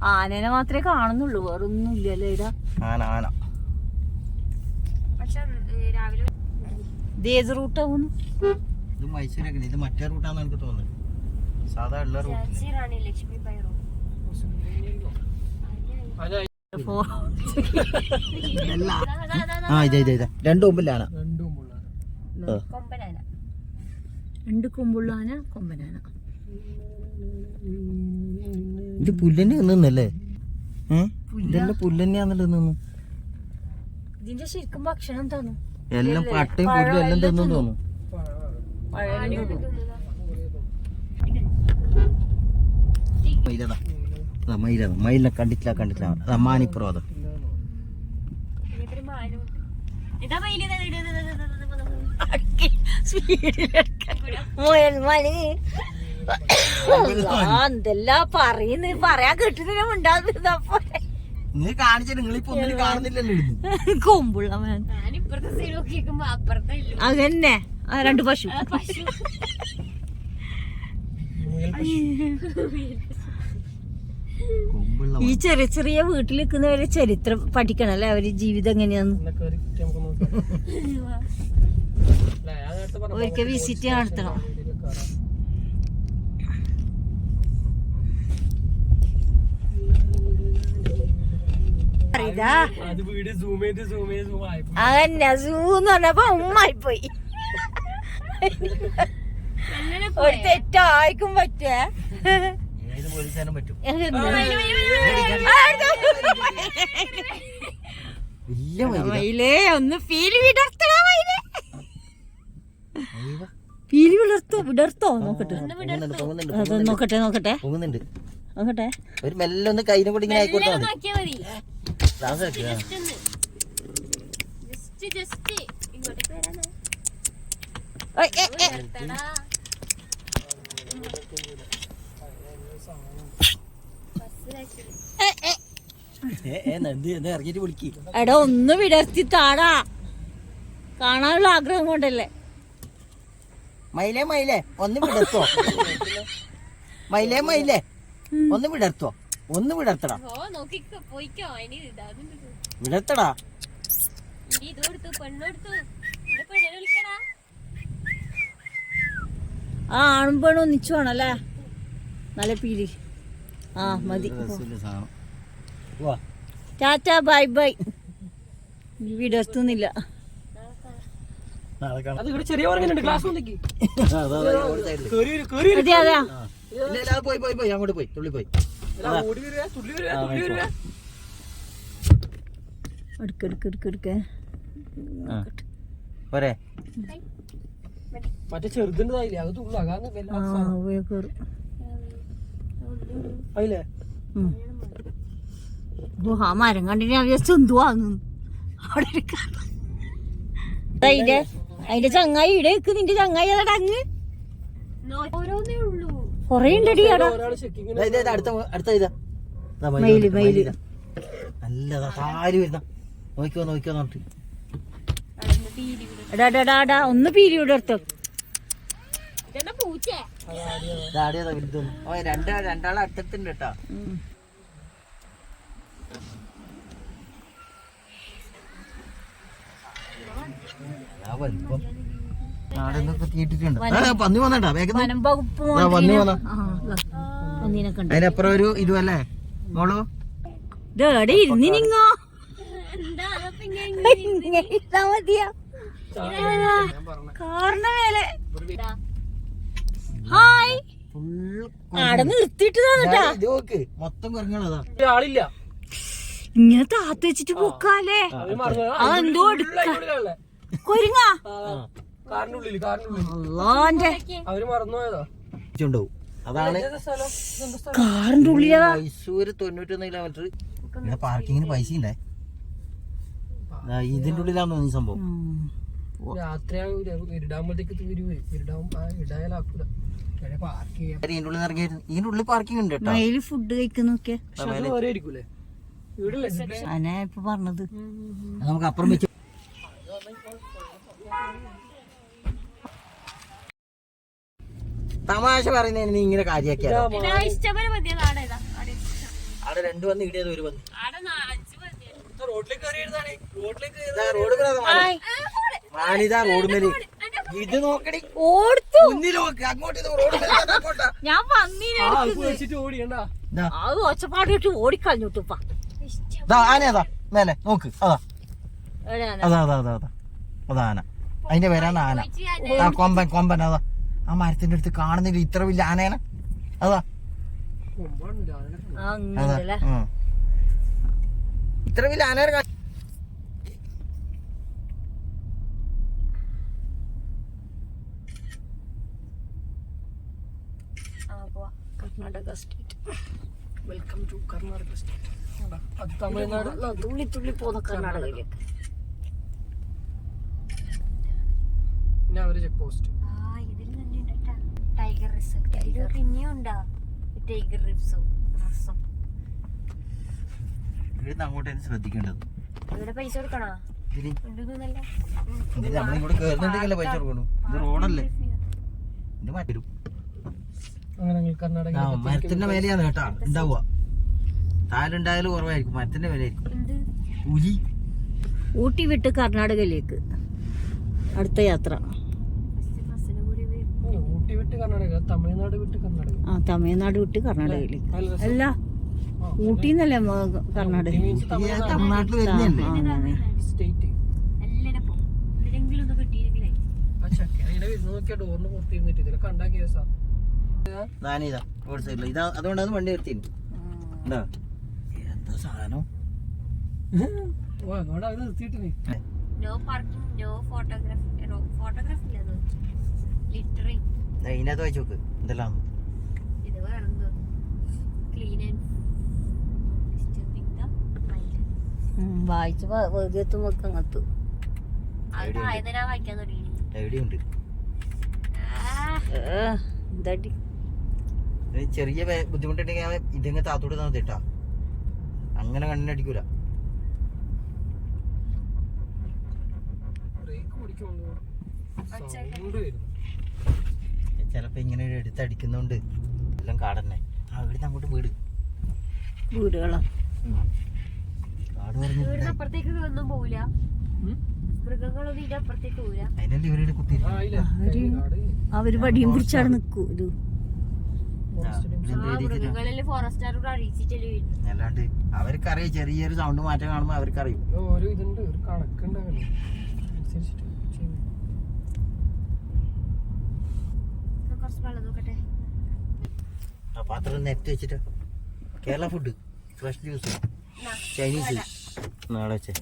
ആനേനെ മാത്രമേ കാണുന്നുള്ളൂ, വേറൊന്നും ഇല്ലല്ലേ ഇടാ. ആന ആന ഇത് ഏത് റൂട്ടാവുന്നു? ഇത് മൈസൂരൊക്കെ, ഇത് മറ്റേ റൂട്ടാന്ന് എനിക്ക് തോന്നുന്നു. സാധാ ഉള്ള റൂട്ട് രണ്ടു മുമ്പിലാണ്. രണ്ട് കൊമ്പുള്ള ആന, കൊമ്പനാന. ഇത് പുല്ലന്നെ നിന്നല്ലേ? ഇതെല്ലാം പുല്ലന്നെയാന്നല്ലോ നിന്ന്. ഇതിന്റെ ശരിക്കും ഭക്ഷണം തന്നു എല്ലാം പട്ടയും പുല്ലും എല്ലാം തിന്നു തോന്നുന്നു. മയിലിനെ കണ്ടിട്ടില്ല. മാനിപ്പുറം അത് എന്തെല്ലാം പറയുന്നു, പറയാൻ കിട്ടുന്നില്ല. ഉണ്ടാകുന്നപ്പോ നീ കാണിച്ചിട്ട് നിങ്ങളിപ്പോ ഒന്നും കാണുന്നില്ലല്ലോ. കൊമ്പുള്ളവൻ അതന്നെ. രണ്ട് പശു. ഈ ചെറിയ ചെറിയ വീട്ടിൽ നിൽക്കുന്നവരെ ചരിത്രം പഠിക്കണല്ലേ, അവര് ജീവിതം എങ്ങനെയാന്ന്. ഒരിക്കൽ വിസിറ്റ് നടത്തണം. അതന്നെ സൂന്ന് പറഞ്ഞപ്പോ ഉമ്മായിപ്പോയി. ഒരു തെറ്റായിക്കും പറ്റേ. മയിലേ ഒന്ന് പീലി വിടർത്തോ, പീലി വിടർത്തോ നോക്കട്ടെ. നോക്കട്ടെ ഒരു മെല്ലെ ഒന്ന് കൈനെ കൂടി ഇങ്ങനെ ആയിക്കോട്ടെ. എടാ ഒന്ന് വിടർത്തി താടാ, കാണാനുള്ള ആഗ്രഹം കൊണ്ടല്ലേ. മയിലേ ഒന്ന് വിടർത്തോ, മയിലേ ഒന്ന് വിടർത്തോ, ഒന്ന് വിടർത്തടാ, വിടർത്തടാ. ആ ആണും പെണ്ണും ഒന്നിച്ചു വേണല്ലേ, നല്ല പീലി. ആ മതി. Tata bye bye. വിടർത്തുന്നില്ല. പോയി അങ്ങോട്ട് പോയി തുള്ളി പോയി. മറ്റേ ചെറുതിൻ്റെതായില്ലേ അത് തുള്ളാകാതെ ആ മരം കണ്ടിട്ട് ഞാൻ വിചാരിച്ചു എന്തുവാന്ന്. അതിന്റെ ചങ്ങായി ഇവിടെ വെക്ക്, നിന്റെ ചങ്ങായി അതട അങ്ങ് കൊറേ ഉണ്ടടി. മയില് നല്ലതാ താരി വരുന്ന നോക്കിയോ നോക്കിട്ട് എടാ ഒന്ന് പീലി വിടർത്തോ. രണ്ടാളെ അറ്റത്തുണ്ട് കേട്ടാ. പന്നി വന്നേട്ടാ, അതിനപ്പുറം ഒരു ഇതുവല്ലേ മോളു. ഇരുന്നിങ്ങോ കാറിന്റെ മേലെ. ഹായ്, ആടെ നിർത്തിയിട്ട് മൊത്തം കുറഞ്ഞതാ. ആളില്ല, ഇങ്ങനെ താത്ത വെച്ചിട്ട് പോക്കാലേ. അതെന്തോ കൊരുങ്ങാ അവര് മറന്നുപോയതാ. അതാണ് കാറിന്റെ ഉള്ളിലാ. മൈസൂര് 91 കിലോമീറ്റർ. പാർക്കിങ്ങിന് പൈസ ഉണ്ടേ. ഇതിന്റെ ഉള്ളിലാണോ ഈ സംഭവം? രാത്രിയാകൂല, ഇരുടാകുമ്പോഴത്തേക്ക് ഇടായാലാക്കൂല. ഇതിന്റെ ഉള്ളിൽ പാർക്കിംഗ് ഉണ്ട് കേട്ടോ. മയില് ഫുഡ് കഴിക്കുന്നൊക്കെ ആയിരിക്കൂലേ അനാ ഇപ്പൊ പറഞ്ഞത്. നമുക്ക് അപ്പുറം വെച്ച് തമാശ പറയുന്നതിന് നീ ഇങ്ങനെ കാര്യാക്കിയാലോ. അവിടെ 2 വന്ന് ഇടിയത് 1 വന്ന് റോഡിലേക്ക് കയറിയതാണ് റോഡിലേക്ക് മാനിതാ റോഡ് മേല് ഇത് നോക്കടി ഓടുത്തു മുന്നിൽ നോക്ക് അങ്ങോട്ട് ഇത് റോഡ് മേലെ അങ്ങോട്ടാ ഞാൻ വന്നീനെ വെച്ചിട്ട് ഓടിയണ്ടാ അത് ഒച്ചപ്പാട് ഇട്ട് ഓടിക്കളഞ്ഞുട്ടുപ്പ ആനയതാ മേലെ നോക്ക് അതാ അതാ അതാ അതാ അതാ അതാ ആന അതിന്റെ പേരാണ് ആന ആ കൊമ്പൻ അതാ ആ മരത്തിന്റെ അടുത്ത് കാണുന്നില്ല ഇത്ര വലിയ ആനേന അതാ അതാ ഇത്ര വലിയ ആനേനെ Karnataka state welcome to Karnataka state അത് തമിഴ്നാട് തുള്ളി തുള്ളി പോകുന്ന കർണാടകയിലേക്ക്. പിന്നെ അവര് ചെക്ക് പോസ്റ്റ് ടൈഗർ റിസർവ് ഇത് പിന്നെയും ഉണ്ടാ ടൈഗർ റിസർവ് ഇവിടുന്ന് അങ്ങോട്ടാണ് ശ്രദ്ധിക്കേണ്ടത്. ഇവിടെ പൈസ കൊടുക്കണോ ഇതിന് ഉണ്ടെന്നല്ല ഇത് നമ്മളിങ്ങോട്ട് കേറുന്നുണ്ടെങ്കിലേ പൈസ കൊടുക്കണു. ഇത് റോഡല്ലേ ഇത് മാറ്റരും. അങ്ങനെ കർണാടക മരത്തിന്റെ മേലെയാണ് കേട്ടാ ഉണ്ടാവുക. താലുണ്ടായാലും കുറവായിരിക്കും, മരത്തിന്റെ മേലെയായിരിക്കും. എന്ത് പുലി ഊട്ടി വിട്ട് കർണാടകയിലേക്ക് അടുത്ത യാത്ര. ബസ്സിന് കൂടി വരും. ഊട്ടി വിട്ട് കർണാടക, തമിഴ്നാട് വിട്ട് കർണാടക. ആ തമിഴ്നാട് വിട്ട് കർണാടകയിലേക്ക്. നല്ല രസം. അല്ല ഊട്ടിന്നല്ലേ കർണാടക. തമിഴ്നാട്ടിൽ വരുന്നല്ലേ. സ്റ്റേറ്റ് എല്ലാം പോകും എവിടെയെങ്കിലും ഒന്ന് കിട്ടിയില്ലെങ്കിലേ ആ ചക്ക അതിനെ വരുന്ന നോക്കിയാ ഡോറിന് പുറത്ത് ഇരുന്നിട്ട് ഇതിലെ കണ്ടാ കേസാ. ഞാനിതാ റോഡ് സൈഡില് ഇതാ, അതുകൊണ്ടാണ് വണ്ടി നിർത്തിയിരുന്നു. എന്താ എന്താ സാധനം ഓ അങ്ങോട്ട് അത് നിർത്തിയിട്ടില്ലേ. നോ പാർക്കിംഗ് നോ ഫോട്ടോഗ്രാഫി ഇല്ല അത് ലിറ്ററിങ് ഇതിനകത്ത് വായിച്ചു നോക്ക് എന്തെല്ലാം. ഇത് വേറെന്തോ ക്ലീൻ ആൻഡ് വായിച്ച വെറുതെ എത്തുമ്പോ അങ്ങത്ത് അത് ആയതിനാ വായിക്കാൻ തുടങ്ങി. എവിടെയുണ്ട് എന്താടി ചെറിയ ബുദ്ധിമുട്ടുണ്ടെങ്കിൽ അവൻ ഇതിങ്ങനെ താത്തോട്ട് തന്നിട്ടാ അങ്ങനെ കണ്ണിനടിക്കൂല. ബ്രേക്ക് പിടിക്കുമ്പോ സൗണ്ട് വരുന്നു. ചിലപ്പോ ഇങ്ങനെ എടുത്തടിക്കുന്നോണ്ട് എല്ലാം കാടന്നെ. ആ ഇവിടുന്ന് അങ്ങോട്ട് വീട് വീടുകളാ. കാട് പറഞ്ഞു വീടിന് അപ്പുറത്തേക്ക് ഒന്നും പോവില്ല, മൃഗങ്ങളൊന്നും ഇതിന്റെ അപ്പുറത്തേക്ക് പോവില്ല. അതിനല്ലേ ഇവരുടെ കുത്തി. ആ ഇല്ല കാട് അവര് വടിയും പിടിച്ചാണ് നിക്കൂ. ഇത് മൃഗങ്ങളിൽ ഫോറസ്റ്റുകാരോട് അറിയിച്ചിട്ടല്ലേ വരുന്നത്. അല്ലാണ്ട് അവർക്കറിയാം ചെറിയൊരു സൗണ്ട് മാറ്റം കാണുമ്പോ അവർക്കറിയും. ഓരോ ഇതുണ്ട്, ഒരു കണക്കുണ്ടാവല്ലോ അനുസരിച്ചിട്ട് ചെയ്യും. കുറച്ച് വെള്ളം നോക്കട്ടെ. ആ പാത്രം നെറ്റ് വെച്ചിട്ട് Kerala food fresh juice Chinese നാളെ വെച്ചേ.